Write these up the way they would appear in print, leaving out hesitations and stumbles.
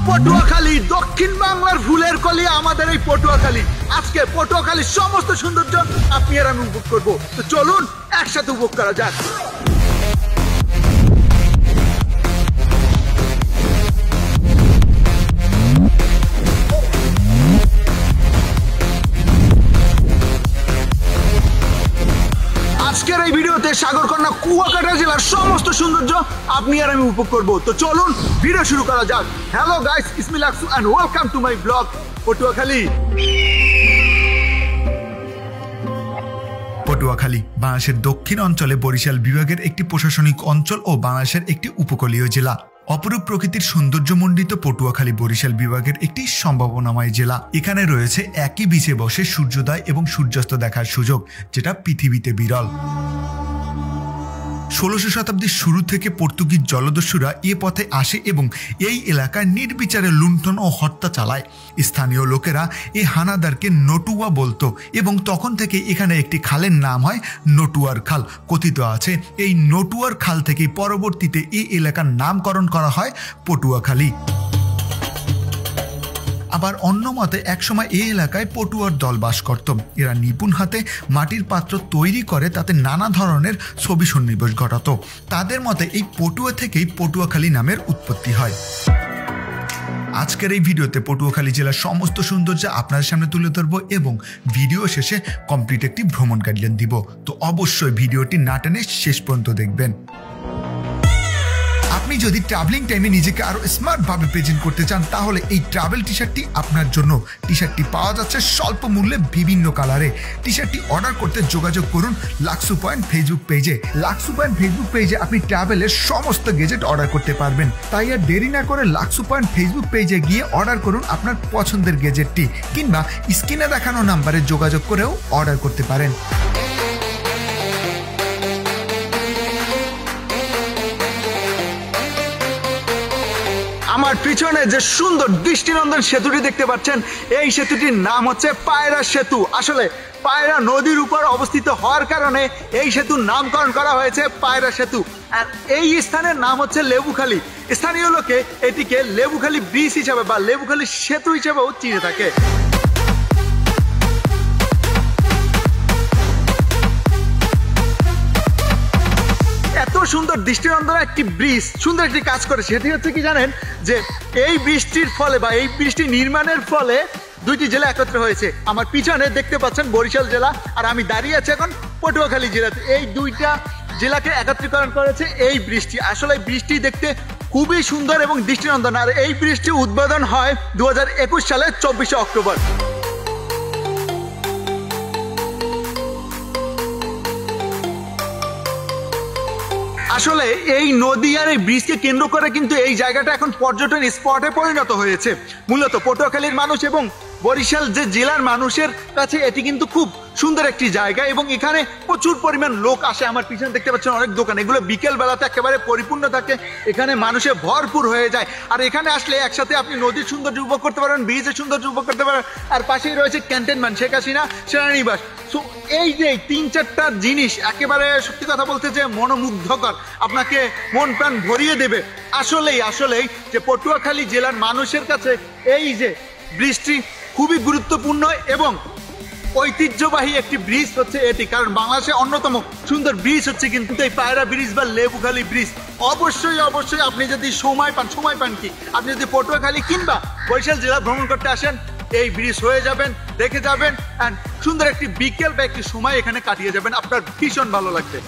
পটুয়াখালী, দক্ষিণ বাংলার ফুলের কলি আমাদের এই পটুয়াখালী। আজকে পটুয়াখালীর সমস্ত সৌন্দর্য আপনি আর আমি উপভোগ করবো। তো চলুন একসাথে উপভোগ করা যাক। আজকের এই ভিডিওতে সাগরকন্যা কুয়াকাটা জেলার সমস্ত সৌন্দর্য আপনি আর আমি উপভোগ করব। তো চলুন ভিডিও শুরু করা যাক। Hello guys, it's me Laksu and welcome to my blog Patuakhali. Patuakhali বাংলাদেশের দক্ষিণ অঞ্চলে বরিশাল বিভাগের একটি প্রশাসনিক অঞ্চল ও বাংলাদেশের একটি উপকূলীয় জেলা। অপরূপ প্রকৃতির সৌন্দর্যমণ্ডিত পটুয়াখালী বরিশাল বিভাগের একটি সম্ভাবনাময় জেলা। এখানে রয়েছে একই বিচে বসে সূর্যোদয় এবং সূর্যাস্ত দেখার সুযোগ, যেটা পৃথিবীতে বিরল। 16শো শতাব্দীর শুরু থেকে পর্তুগিজ জলদস্যুরা এ পথে আসে এবং এই এলাকায় নির্বিচারে লুণ্ঠন ও হত্যা চালায়। স্থানীয় লোকেরা এই হানাদারকে নটুয়া বলতো এবং তখন থেকে এখানে একটি খালের নাম হয় নটুয়ার খাল। কথিত আছে এই নটুয়ার খাল থেকে পরবর্তীতে এই এলাকার নামকরণ করা হয় পটুয়াখালী। আবার অন্য মতে একসময় এই এলাকায় পটুয়ার দল বাস করত। এরা নিপুণ হাতে মাটির পাত্র তৈরি করে তাতে নানা ধরনের ছবি সন্নিবেশ ঘটাতো। তাদের মতে এই পটুয়া থেকেই পটুয়াখালী নামের উৎপত্তি হয়। আজকের এই ভিডিওতে পটুয়াখালী জেলার সমস্ত সৌন্দর্য আপনাদের সামনে তুলে ধরবো এবং ভিডিও শেষে কমপ্লিট একটি ভ্রমণ গাইডলাইন দিব। তো অবশ্যই ভিডিওটি না টেনে শেষ পর্যন্ত দেখবেন। আপনি যদি ট্রাভেলিং টাইমে নিজেকে আরো স্মার্টভাবে প্রেজেন্ট করতে চান তাহলে এই ট্রাভেল টি শার্টটি আপনার জন্য। টি শার্টটি পাওয়া যাচ্ছে স্বল্প মূল্যে বিভিন্ন কালারে। টি শার্টটি অর্ডার করতে যোগাযোগ করুন লাক্সু পয়েন্ট ফেসবুক পেজে। লাক্সু পয়েন্ট ফেসবুক পেজে আপনি ট্রাভেলের সমস্ত গেজেট অর্ডার করতে পারবেন। তাই আর দেরি না করে লাক্সু পয়েন্ট ফেসবুক পেজে গিয়ে অর্ডার করুন আপনার পছন্দের গেজেটটি, কিংবা স্ক্রিনে দেখানো নাম্বারে যোগাযোগ করেও অর্ডার করতে পারেন। আমার পিছনে যে সুন্দর দৃষ্টিনন্দন সেতুটি দেখতে পাচ্ছেন, এই সেতুটির নাম হচ্ছে পায়রা সেতু। আসলে পায়রা নদীর উপর অবস্থিত হওয়ার কারণে এই সেতুর নামকরণ করা হয়েছে পায়রা সেতু। আর এই স্থানের নাম হচ্ছে লেবুখালী। স্থানীয় লোকে এটিকে লেবুখালী ব্রিজ হিসাবে বা লেবুখালী সেতু হিসেবেও চিনে থাকে। এত সুন্দর দৃষ্টিনন্দন একটি ব্রিজ সুন্দর একটি কাজ করে, সেটি হচ্ছে কি জানেন, যে এই বৃষ্টির ফলে বা এই বৃষ্টি নির্মাণের ফলে দুইটি জেলা একত্র হয়েছে। আমার পিছনে দেখতে পাচ্ছেন বরিশাল জেলা, আর আমি দাঁড়িয়ে আছি এখন পটুয়াখালী জেলাতে। এই দুইটা জেলাকে একত্রীকরণ করেছে এই বৃষ্টি। আসলে বৃষ্টি দেখতে খুবই সুন্দর এবং দৃষ্টিনন্দন। আর এই বৃষ্টি উদ্বোধন হয় 2021 সালের 24শে অক্টোবর। আসলে এই নদী আর এই ব্রিজকে কেন্দ্র করে কিন্তু এই জায়গাটা এখন পর্যটন স্পটে পরিণত হয়েছে। মূলত পটুয়াখালীর মানুষ এবং বরিশাল যে জেলার মানুষের কাছে এটি কিন্তু খুব সুন্দর একটি জায়গা এবং এখানে প্রচুর পরিমাণ লোক আসে। আমার পিছনে দেখতে পাচ্ছেন অনেক দোকান, এগুলো বিকেল বেলাতে একেবারে পরিপূর্ণ থাকে, এখানে মানুষে ভরপুর হয়ে যায়। আর এখানে আসলে একসাথে আপনি নদীর সৌন্দর্য উপভোগ করতে পারেন, ব্রিজের সৌন্দর্য উপভোগ করতে পারেন, আর পাশেই রয়েছে ক্যান্টনমেন্ট শেখ হাসিনা সেনানিবাস। সো এই যে 3-4টা জিনিস একেবারে সত্যি কথা বলতে যে মনোমুগ্ধকর, আপনাকে মন প্রাণ ভরিয়ে দেবে। আসলেই যে পটুয়াখালী জেলার মানুষের কাছে এই যে ব্রিজটি খুবই গুরুত্বপূর্ণ এবং ঐতিহ্যবাহী একটি ব্রিজ হচ্ছে এটি। কারণ বাংলাদেশের অন্যতম সুন্দর ব্রিজ হচ্ছে কিন্তু এই পায়রা ব্রিজ বা লেবুখালী ব্রিজ। অবশ্যই আপনি যদি সময় পান কি আপনি যদি পটুয়াখালী কিংবা বরিশাল জেলা ভ্রমণ করতে আসেন, এই ব্রিজ হয়ে যাবেন, দেখে যাবেন, অ্যান্ড সুন্দর একটি বিকেল বা একটি সময় এখানে কাটিয়ে যাবেন, আপনার ভীষণ ভালো লাগবে।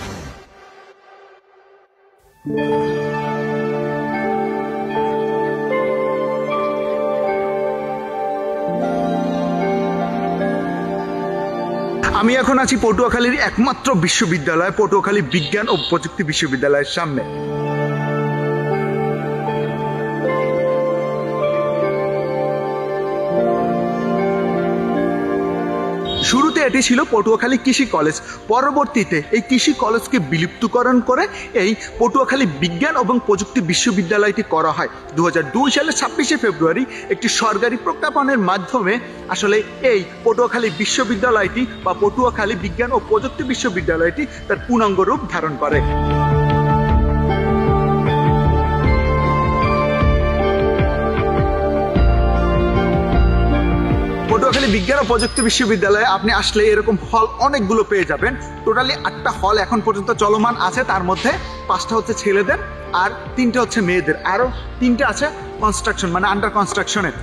আমি এখন আছি পটুয়াখালীর একমাত্র বিশ্ববিদ্যালয় পটুয়াখালী বিজ্ঞান ও প্রযুক্তি বিশ্ববিদ্যালয়ের সামনে। শুরুতে এটি ছিল পটুয়াখালী কৃষি কলেজ, পরবর্তীতে এই কৃষি কলেজকে বিলুপ্তকরণ করে এই পটুয়াখালী বিজ্ঞান এবং প্রযুক্তি বিশ্ববিদ্যালয়টি করা হয়। 2002 সালের 26শে ফেব্রুয়ারি একটি সরকারি প্রজ্ঞাপনের মাধ্যমে আসলে এই পটুয়াখালী বিশ্ববিদ্যালয়টি বা পটুয়াখালী বিজ্ঞান ও প্রযুক্তি বিশ্ববিদ্যালয়টি তার পূর্ণাঙ্গ রূপ ধারণ করে। বিজ্ঞান ও প্রযুক্তি বিশ্ববিদ্যালয়ে আপনি আসলে এরকম হল অনেকগুলো পেয়ে যাবেন। টোটালি 8টা হল এখন পর্যন্ত চলমান আছে, তার মধ্যে 5টা হচ্ছে ছেলেদের আর 3টা হচ্ছে মেয়েদের, আরও 3টা আছে কনস্ট্রাকশন মানে আন্ডার কনস্ট্রাকশনের।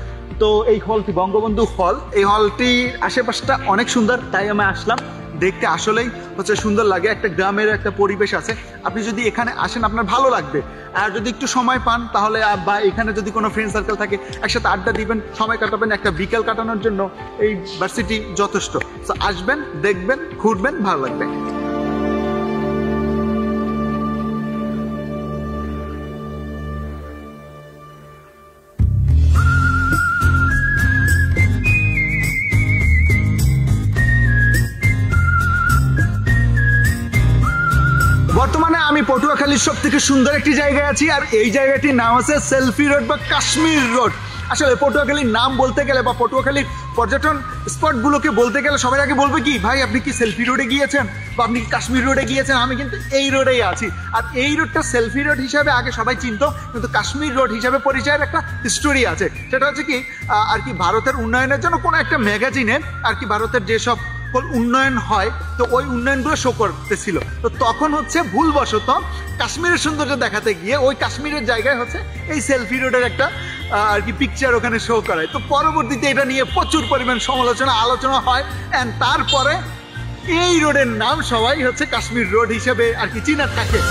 তো এই হলটি বঙ্গবন্ধু হল, এই হলটির আশেপাশটা অনেক সুন্দর, তাই আমি আসলাম দেখতে। আসলেই হচ্ছে সুন্দর লাগে, একটা গ্রামের একটা পরিবেশ আছে। আপনি যদি এখানে আসেন আপনার ভালো লাগবে, আর যদি একটু সময় পান তাহলে বা এখানে যদি কোনো ফ্রেন্ড সার্কেল থাকে একসাথে আড্ডা দিবেন, সময় কাটাবেন, একটা বিকেল কাটানোর জন্য এই ভার্সিটি যথেষ্ট। তো আসবেন, দেখবেন, ঘুরবেন, ভালো লাগবে। বর্তমানে আমি পটুয়াখালীর সব থেকে সুন্দর একটি জায়গায় আছি, আর এই জায়গাটির নাম আছে সেলফি রোড বা কাশ্মীর রোড। আসলে পটুয়াখালীর নাম বলতে গেলে বা পটুয়াখালীর পর্যটন স্পটগুলোকে বলতে গেলে সবাই আগে বলবে কি, ভাই আপনি কি সেলফি রোডে গিয়েছেন বা আপনি কি কাশ্মীর রোডে গিয়েছেন? আমি কিন্তু এই রোডেই আছি। আর এই রোডটা সেলফি রোড হিসাবে আগে সবাই চিনত, কিন্তু কাশ্মীর রোড হিসাবে পরিচয়ের একটা হিস্টোরি আছে। সেটা হচ্ছে কি আর কি ভারতের উন্নয়নের জন্য কোনো একটা ম্যাগাজিনে আর কি ভারতের যেসব উন্নয়ন হয় তো ওই উন্নয়নগুলো শো করতেছিল, তো তখন হচ্ছে ভুলবশত কাশ্মীরের সৌন্দর্য দেখাতে গিয়ে ওই কাশ্মীরের জায়গায় হচ্ছে এই সেলফি রোডের একটা আর কি পিকচার ওখানে শো করায়। তো পরবর্তীতে এটা নিয়ে প্রচুর পরিমাণ সমালোচনা আলোচনা হয়, অ্যান্ড তারপরে এই রোডের নাম সবাই হচ্ছে কাশ্মীর রোড হিসেবে আর কি চিনা থাকে।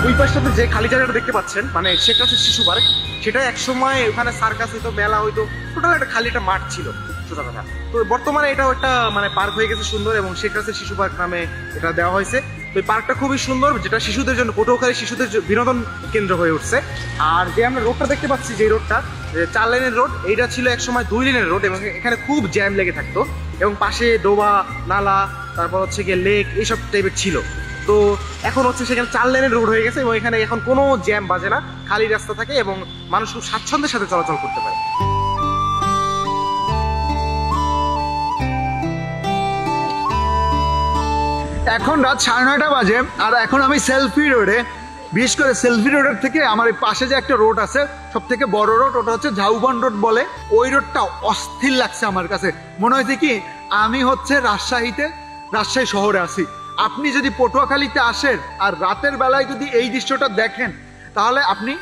ওই পাশটাতে যে খালি জায়গাটা দেখতে পাচ্ছেন মানে সেটা হচ্ছে শিশু পার্ক। সেটা একসময় ওখানে সার্কাস হইতো, মেলা হইতো, টোটাল একটা খালি একটা মাঠ ছিল সোজা কথা। তো বর্তমানে এটাও একটা মানে পার্ক হয়ে গেছে সুন্দর, এবং শেখ রাসেল শিশু পার্ক নামে এটা দেওয়া হয়েছে। তো এই পার্কটা খুবই সুন্দর, যেটা শিশুদের জন্য পটুয়াখালী শিশুদের বিনোদন কেন্দ্র হয়ে উঠছে। আর যে আমরা রোডটা দেখতে পাচ্ছি, যে রোডটা 4 লেনের রোড, এইটা ছিল একসময় 2 লেনের রোড, এবং এখানে খুব জ্যাম লেগে থাকতো, এবং পাশে ডোবা, নালা, তারপর হচ্ছে গিয়ে লেক, এইসব টাইপের ছিল। তো এখন হচ্ছে সেখানে 4 লেনের রোড হয়ে গেছে, এবং এখানে এখন কোনো জ্যাম বাজে না, খালি রাস্তা থাকে এবং মানুষ খুব স্বাচ্ছন্দ্যের সাথে চলাচল করতে পারে। এখন রাত 9:30 বাজে, আর এখন আমি সেলফি রোডে, বিশেষ করে সেলফি রোডের থেকে আমার এই পাশে যে একটা রোড আছে সব থেকে বড় রোড, ওটা হচ্ছে ঝাউবন রোড বলে। ওই রোডটা অস্থির লাগছে আমার কাছে, মনে হয়েছে কি আমি হচ্ছে রাজশাহী শহরে আছি। আপনি যদি পটুয়াখালীতে আসেন আর রাতের বেলায় যদি এই দৃশ্যটা দেখেন তাহলে আপনি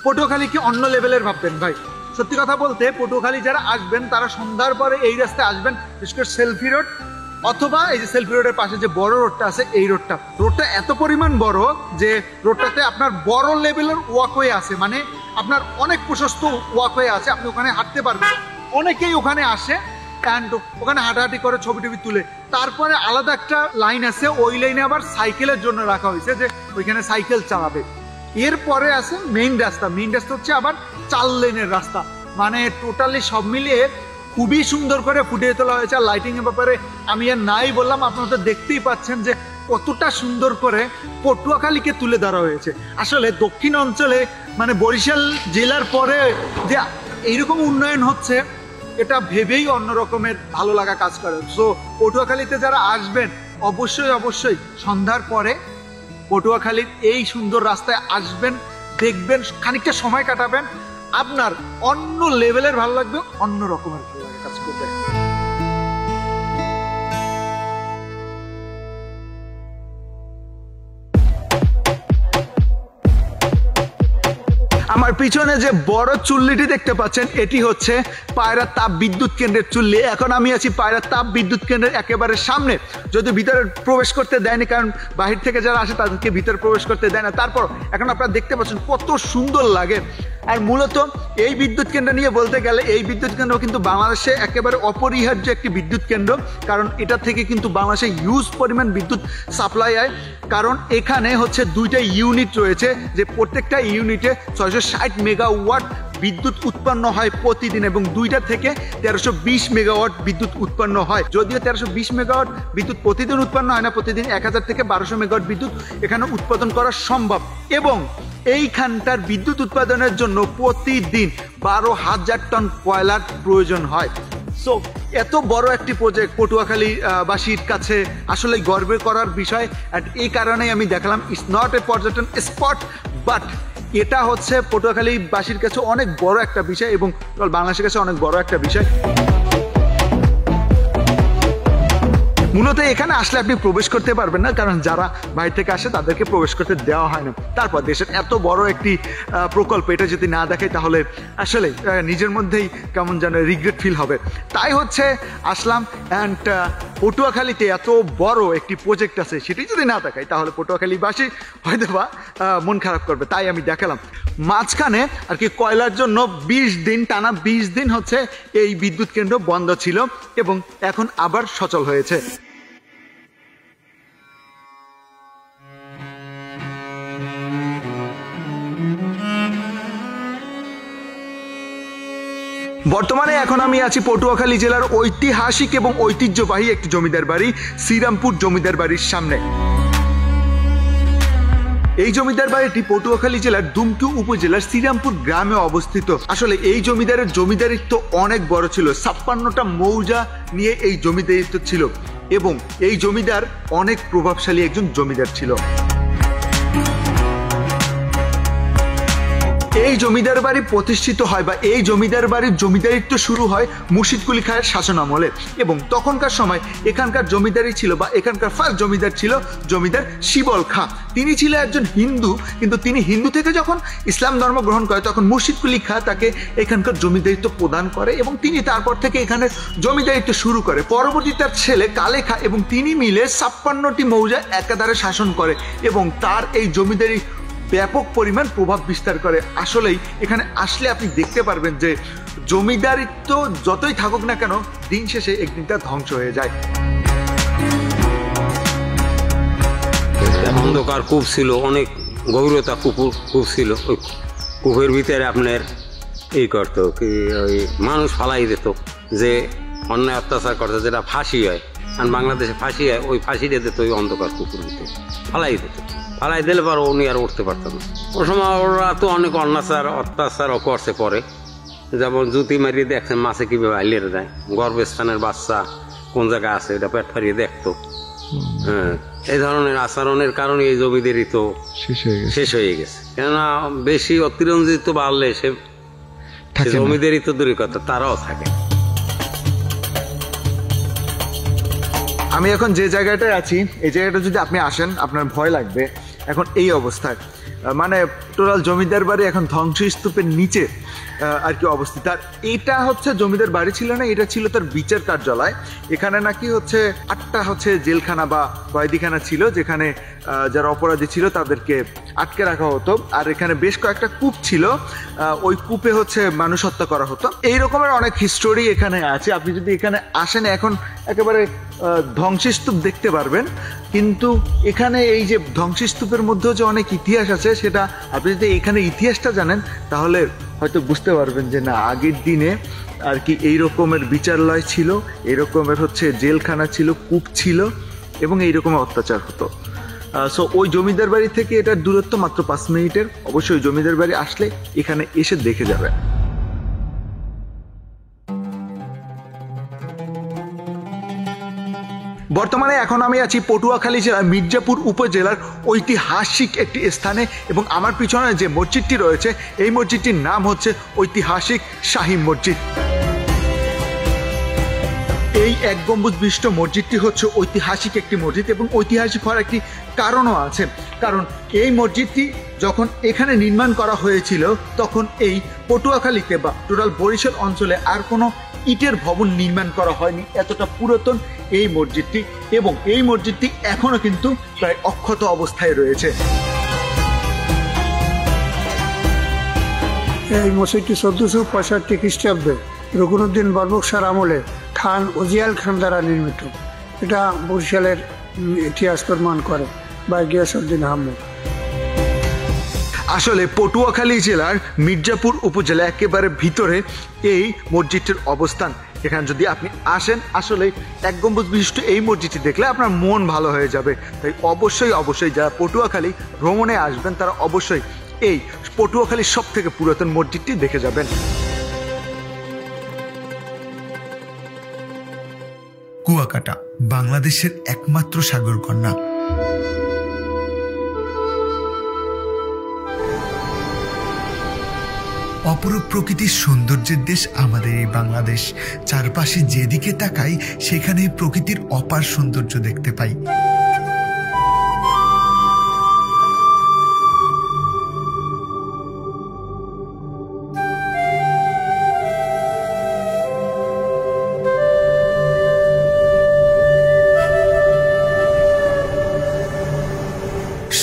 পটুয়াখালীকে অন্য লেভেলের ভাববেন ভাই। সত্যি কথা বলতে পটুয়াখালী যারা আসবেন তারা সন্ধ্যার পরে এই রাস্তায় আসবেন, বিশেষ করে সেলফি রোড অথবা এই যে সেলফি রোডের পাশে যে বড় রোডটা আছে এই রোডটা এত পরিমাণ বড় যে রোডটাতে আপনার বড় লেভেলের ওয়াকওয়ে আছে, মানে আপনার অনেক প্রশস্ত ওয়াকওয়ে আছে, আপনি ওখানে হাঁটতে পারবেন। অনেকেই ওখানে আসে অ্যান্ড ওখানে হাঁটাহাঁটি করে ছবি টবি তুলে। তারপরে আলাদা একটা লাইন আছে, ওই লাইনে আবার সাইকেলের জন্য রাখা হয়েছে যে ওইখানে সাইকেল চালাবে। এরপরে আছে মেইন রাস্তা হচ্ছে আবার 4 লেনের রাস্তা, মানে টোটালি সব মিলিয়ে খুবই সুন্দর করে ফুটিয়ে তোলা হয়েছে। আর লাইটিং এর ব্যাপারে আমি আর নাই বললাম, আপনারা তো দেখতেই পাচ্ছেন যে কতটা সুন্দর করে পটুয়াখালীকে তুলে ধরা হয়েছে। আসলে দক্ষিণ অঞ্চলে মানে বরিশাল জেলার পরে যে এইরকম উন্নয়ন হচ্ছে এটা ভেবেই অন্য রকমের ভালো লাগা কাজ করে। সো পটুয়াখালীতে যারা আসবেন অবশ্যই সন্ধ্যার পরে পটুয়াখালীর এই সুন্দর রাস্তায় আসবেন, দেখবেন, খানিকটা সময় কাটাবেন, আপনার অন্য লেভেলের ভালো লাগবে, অন্য রকমের ভালো লাগা কাজ করবে। আমার পিছনে যে বড় চুল্লিটি দেখতে পাচ্ছেন এটি হচ্ছে পায়রা তাপ বিদ্যুৎ কেন্দ্রের চুল্লি। এখন আমি আছি পায়রা তাপ বিদ্যুৎ কেন্দ্রের একেবারে সামনে, যদি ভিতরে প্রবেশ করতে দেয়নি, কারণ বাহির থেকে যারা আসে তাদেরকে ভিতরে প্রবেশ করতে দেয় না। তারপর এখন আপনারা দেখতে পাচ্ছেন কত সুন্দর লাগে। আর মূলত এই বিদ্যুৎ কেন্দ্র নিয়ে বলতে গেলে এই বিদ্যুৎ কেন্দ্র কিন্তু বাংলাদেশে একেবারে অপরিহার্য একটি বিদ্যুৎ কেন্দ্র, কারণ এটা থেকে কিন্তু বাংলাদেশে হিউজ পরিমাণ বিদ্যুৎ সাপ্লাই হয়। কারণ এখানে হচ্ছে 2টা ইউনিট রয়েছে, যে প্রত্যেকটা ইউনিটে 660 মেগাওয়াট বিদ্যুৎ উৎপন্ন হয় প্রতিদিন, এবং 2টা থেকে 1320 মেগাওয়াট বিদ্যুৎ উৎপন্ন হয়। যদিও 1320 মেগাওয়াট বিদ্যুৎ প্রতিদিন উৎপন্ন হয় না, প্রতিদিন 1000 থেকে 1200 মেগাওয়াট বিদ্যুৎ এখানে উৎপাদন করা সম্ভব। এবং এইখানটার বিদ্যুৎ উৎপাদনের জন্য প্রতিদিন 12,000 টন কয়লার প্রয়োজন হয়। সো এত বড় একটি প্রজেক্ট পটুয়াখালী বাসীর কাছে আসলে গর্বের করার বিষয়। অ্যান্ড এই কারণেই আমি দেখালাম ইটস নট এ পর্যটন স্পট, বাট এটা হচ্ছে পটুয়াখালী বাসীর কাছে অনেক বড় একটা বিষয় এবং বাংলাদেশের কাছে অনেক বড় একটা বিষয়। মূলত এখানে আসলে আপনি প্রবেশ করতে পারবেন না, কারণ যারা বাইরে থেকে আসে তাদেরকে প্রবেশ করতে দেওয়া হয় না। তারপর দেশের এত বড় একটি প্রকল্প, এটা যদি না দেখায় তাহলে আসলে নিজের মধ্যেই কেমন যেন রিগ্রেট ফিল হবে। তাই হচ্ছে আসলাম, অ্যান্ড পটুয়াখালীতে এত বড় একটি প্রজেক্ট আছে, সেটি যদি না দেখায় তাহলে পটুয়াখালীবাসী হয়তো বা মন খারাপ করবে। তাই আমি দেখালাম। মাঝখানে আর কি কয়লার জন্য 20 দিন, টানা 20 দিন হচ্ছে এই বিদ্যুৎ কেন্দ্র বন্ধ ছিল এবং এখন আবার সচল হয়েছে। বর্তমানে এখন আমি আছি পটুয়াখালী জেলার ঐতিহাসিক এবং ঐতিহ্যবাহী একটি জমিদার বাড়ি, শ্রীরামপুর জমিদার বাড়ির সামনে। এই জমিদার বাড়িটি পটুয়াখালী জেলার দুমকি উপজেলার শ্রীরামপুর গ্রামে অবস্থিত। আসলে এই জমিদারের জমিদারিত্ব অনেক বড় ছিল, 56টা মৌজা নিয়ে এই জমিদারিত্ব ছিল এবং এই জমিদার অনেক প্রভাবশালী একজন জমিদার ছিল। এই জমিদার বাড়ি প্রতিষ্ঠিত হয় বা এই জমিদার বাড়ির জমিদারিত্ব শুরু হয় মুর্শিদ কুলি খাঁয়ের শাসন আমলে এবং তখনকার সময় এখানকার জমিদারি ছিল বা এখানকার ফার্স্ট জমিদার ছিল জমিদার শিবল খাঁ। তিনি ছিলেন একজন হিন্দু, কিন্তু তিনি হিন্দু থেকে যখন ইসলাম ধর্ম গ্রহণ করে তখন মুর্শিদ কুলি খাঁ তাকে এখানকার জমিদারিত্ব প্রদান করে এবং তিনি তারপর থেকে এখানে জমিদারিত্ব শুরু করে। পরবর্তী তার ছেলে কালে খাঁ এবং তিনি মিলে 56টি মৌজা একাধারে শাসন করে এবং তার এই জমিদারি ব্যাপক পরিমাণ প্রভাব বিস্তার করে। আসলেই এখানে আসলে আপনি দেখতে পারবেন যে জমিদারিত্ব যতই থাকুক না কেন, দিন শেষে একদিন তা ধ্বংস হয়ে যায়। অন্ধকার কূপ ছিল, অনেক গভীরতা কূপ ছিল। ওই কূপের ভিতরে আপনার এই করতো কি, ওই মানুষ ফালাই দিত, যে অন্যায় অত্যাচার করতো, যেটা ফাঁসি হয়। আর বাংলাদেশে ফাঁসি হয়, ওই ফাঁসিটা দিত ওই অন্ধকার কূপের ভিতরে ফালাই দিত। ফালাই দিলে পর উনি আর উঠতে পারতাম না। ওই সময় ওরা তো অনেক অত্যাচারও করছে পরে, যেমন জুতি মারিয়ে দেখছেন মাছে কীভাবে হাইলিয়ে দেয়, গর্ভস্থানের বাচ্চা কোন জায়গায় আছে এটা পেট ফারিয়ে দেখতো। হ্যাঁ, এই ধরনের আচরণের কারণে এই জমিদারি তো শেষ হয়ে গেছে। কেননা বেশি অতিরঞ্জিত বাড়লে সে জমিদারি তো দূরের কথা, তারাও থাকে। আমি এখন যে জায়গাটায় আছি, এই জায়গাটা যদি আপনি আসেন আপনার ভয় লাগবে। এখন এই অবস্থায় মানে টোটাল জমিদার বাড়ি এখন ধ্বংসস্তূপের নিচে আর কি অবস্থিত। আর এটা হচ্ছে জমিদার বাড়ি ছিল না, এটা ছিল তার বিচার কার্যালয়। এখানে নাকি হচ্ছে 8টা হচ্ছে জেলখানা বা কয়েদিখানা ছিল, যেখানে যারা অপরাধী ছিল তাদেরকে আটকে রাখা হতো। আর এখানে বেশ কয়েকটা কূপ ছিল, ওই কূপে হচ্ছে মানুষ হত্যা করা হতো। এই রকমের অনেক হিস্টোরি এখানে আছে। আপনি যদি এখানে আসেন, এখন একেবারে ধ্বংসস্তূপ দেখতে পারবেন, কিন্তু এখানে এই যে ধ্বংসস্তূপের মধ্যেও যে অনেক ইতিহাস আছে, সেটা আপনি যদি এখানে ইতিহাসটা জানেন তাহলে হয়তো বুঝতে পারবেন যে না, আগের দিনে আর কি এই রকমের বিচারালয় ছিল, এই রকমের হচ্ছে জেলখানা ছিল, কূপ ছিল এবং এই রকমের অত্যাচার হতো। সো ওই জমিদার বাড়ি থেকে এটার দূরত্ব মাত্র 5 মিনিটের। অবশ্যই জমিদার বাড়ি আসলে এখানে এসে দেখে যাবেন। বর্তমানে এখন আমি আছি পটুয়াখালী জেলার মির্জাপুর উপজেলার ঐতিহাসিক একটি স্থানে এবং আমার পিছনে যে মসজিদটি রয়েছে এই মসজিদটির নাম হচ্ছে ঐতিহাসিক শাহী মসজিদ। এই এক গম্বুজ বিশিষ্ট মসজিদটি হচ্ছে ঐতিহাসিক একটি মসজিদ এবং ঐতিহাসিক হওয়ার একটি কারণও আছে। কারণ এই মসজিদটি যখন এখানে নির্মাণ করা হয়েছিল তখন এই পটুয়াখালীতে বা টোটাল বরিশাল অঞ্চলে আর কোনো ইটের ভবন নির্মাণ করা হয়নি, এতটা পুরাতন এই মসজিদটি। এবং এই মসজিদটি এখনো কিন্তু প্রায় অক্ষত অবস্থায় রয়েছে। এই মসজিদটি 1465 খ্রিস্টাব্দে রঘুনুদ্দিন বরবক শাহর আমলে খান ওজিয়াল খান দ্বারা নির্মিত। এটা বরিশালের ইতিহাস প্রমাণ করে বা গিয়াসউদ্দিন আহমেদ। আসলে পটুয়াখালী জেলার মির্জাপুর উপজেলা একেবারে ভিতরে এই মসজিদটির অবস্থান। এখানে যদি আপনি আসেন, আসলে এক গম্বুজ বিশিষ্ট এই মসজিদটি দেখলে আপনার মন ভালো হয়ে যাবে। তাই অবশ্যই যারা পটুয়াখালী ভ্রমণে আসবেন তারা অবশ্যই এই পটুয়াখালীর সব থেকে পুরাতন মসজিদটি দেখে যাবেন। কুয়াকাটা বাংলাদেশের একমাত্র সাগরকন্যা। অপরূপ প্রকৃতির সৌন্দর্যের দেশ আমাদের এই বাংলাদেশ। চারপাশে যেদিকে তাকাই সেখানে প্রকৃতির অপার সৌন্দর্য দেখতে পাই।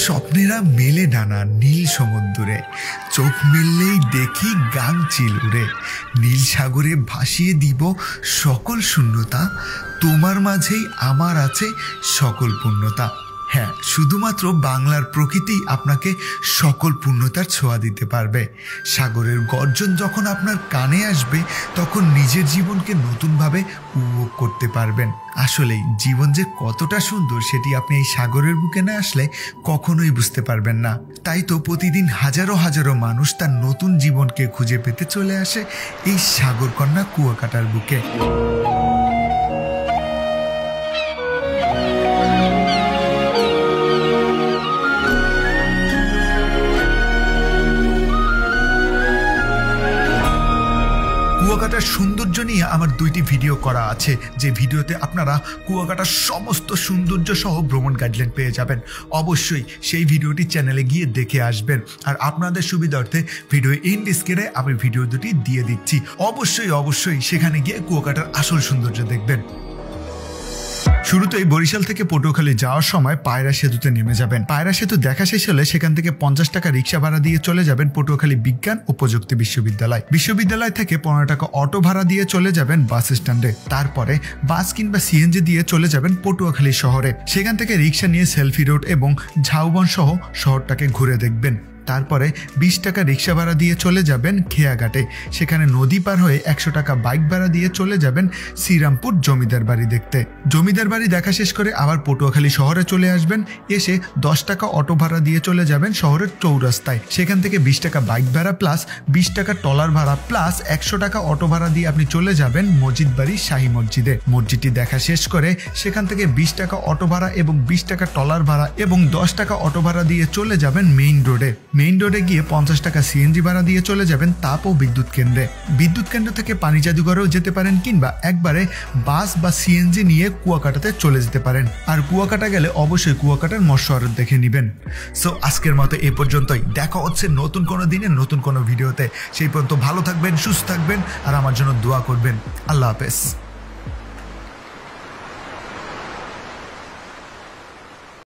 স্বপ্নেরা মেলে ডানা নীল সমুদ্রে, চোখ মেললেই দেখি গাং চিল উড়ে। নীল সাগরে ভাসিয়ে দিব সকল শূন্যতা, তোমার মাঝেই আমার আছে সকল পূর্ণতা। হ্যাঁ, শুধুমাত্র বাংলার প্রকৃতি আপনাকে সকল পূর্ণতার ছোঁয়া দিতে পারবে। সাগরের গর্জন যখন আপনার কানে আসবে তখন নিজের জীবনকে নতুনভাবে উপভোগ করতে পারবেন। আসলেই জীবন যে কতটা সুন্দর সেটি আপনি এই সাগরের বুকে না আসলে কখনোই বুঝতে পারবেন না। তাই তো প্রতিদিন হাজারো হাজারো মানুষ তার নতুন জীবনকে খুঁজে পেতে চলে আসে এই সাগরকন্যা কুয়াকাটার বুকে। কুয়াকাটার সৌন্দর্য নিয়ে আমার 2টি ভিডিও করা আছে, যে ভিডিওতে আপনারা কুয়াকাটার সমস্ত সৌন্দর্য সহ ভ্রমণ গাইডলাইন পেয়ে যাবেন। অবশ্যই সেই ভিডিওটি চ্যানেলে গিয়ে দেখে আসবেন। আর আপনাদের সুবিধার্থে ভিডিও এন্ড স্ক্রিনে আমি ভিডিও দুটি দিয়ে দিচ্ছি। অবশ্যই সেখানে গিয়ে কুয়াকাটার আসল সৌন্দর্য দেখবেন। শুরুতেই বরিশাল থেকে পটুয়াখালী যাওয়ার সময় পায়রা সেতুতে নেমে যাবেন। পায়রা সেতু দেখা শেষ হলে সেখান থেকে 50 টাকা রিক্সা ভাড়া দিয়ে চলে যাবেন পটুয়াখালী বিজ্ঞান ও প্রযুক্তি বিশ্ববিদ্যালয়। বিশ্ববিদ্যালয় থেকে 15 টাকা অটো ভাড়া দিয়ে চলে যাবেন বাস স্ট্যান্ডে। তারপরে বাস কিংবা সিএনজি দিয়ে চলে যাবেন পটুয়াখালী শহরে। সেখান থেকে রিক্সা নিয়ে সেলফি রোড এবং ঝাউবন সহ শহরটাকে ঘুরে দেখবেন। তারপরে 20 টাকা রিক্সা ভাড়া দিয়ে চলে যাবেন খেয়াঘাটে। সেখানে নদী পার হয়ে 100 টাকা বাইক ভাড়া দিয়ে চলে যাবেন শ্রীরামপুর জমিদার বাড়ি দেখতে। জমিদার বাড়ি দেখা শেষ করে আবার পটুয়াখালী শহরে চলে আসবেন। এসে 10 টাকা অটো ভাড়া দিয়ে চলে যাবেন শহরের চৌরাস্তায়। সেখান থেকে 20 টাকা বাইক ভাড়া প্লাস 20 টাকা ট্রলার ভাড়া প্লাস 100 টাকা অটো ভাড়া দিয়ে আপনি চলে যাবেন মসজিদ বাড়ি শাহী মসজিদে। মসজিদটি দেখা শেষ করে সেখান থেকে 20 টাকা অটো ভাড়া এবং 20 টাকা ট্রলার ভাড়া এবং 10 টাকা অটো ভাড়া দিয়ে চলে যাবেন মেইন রোডে। মেইন রোডে গিয়ে 50 টাকা সিএনজি ভাড়া দিয়ে চলে যাবেন তাপ ও বিদ্যুৎ কেন্দ্রে। বিদ্যুৎ কেন্দ্র থেকে পানি জাদুঘরেও যেতে পারেন কিংবা একবারে বাস বা সিএনজি নিয়ে কুয়াকাটাতে চলে যেতে পারেন। আর কুয়াকাটা গেলে অবশ্যই কুয়াকাটার মৎস্য আড়ত দেখে নেবেন। সো আজকের মতো এ পর্যন্তই। দেখা হচ্ছে নতুন কোনো দিনে নতুন কোনো ভিডিওতে। সেই পর্যন্ত ভালো থাকবেন, সুস্থ থাকবেন আর আমার জন্য দোয়া করবেন। আল্লাহ হাফেজ।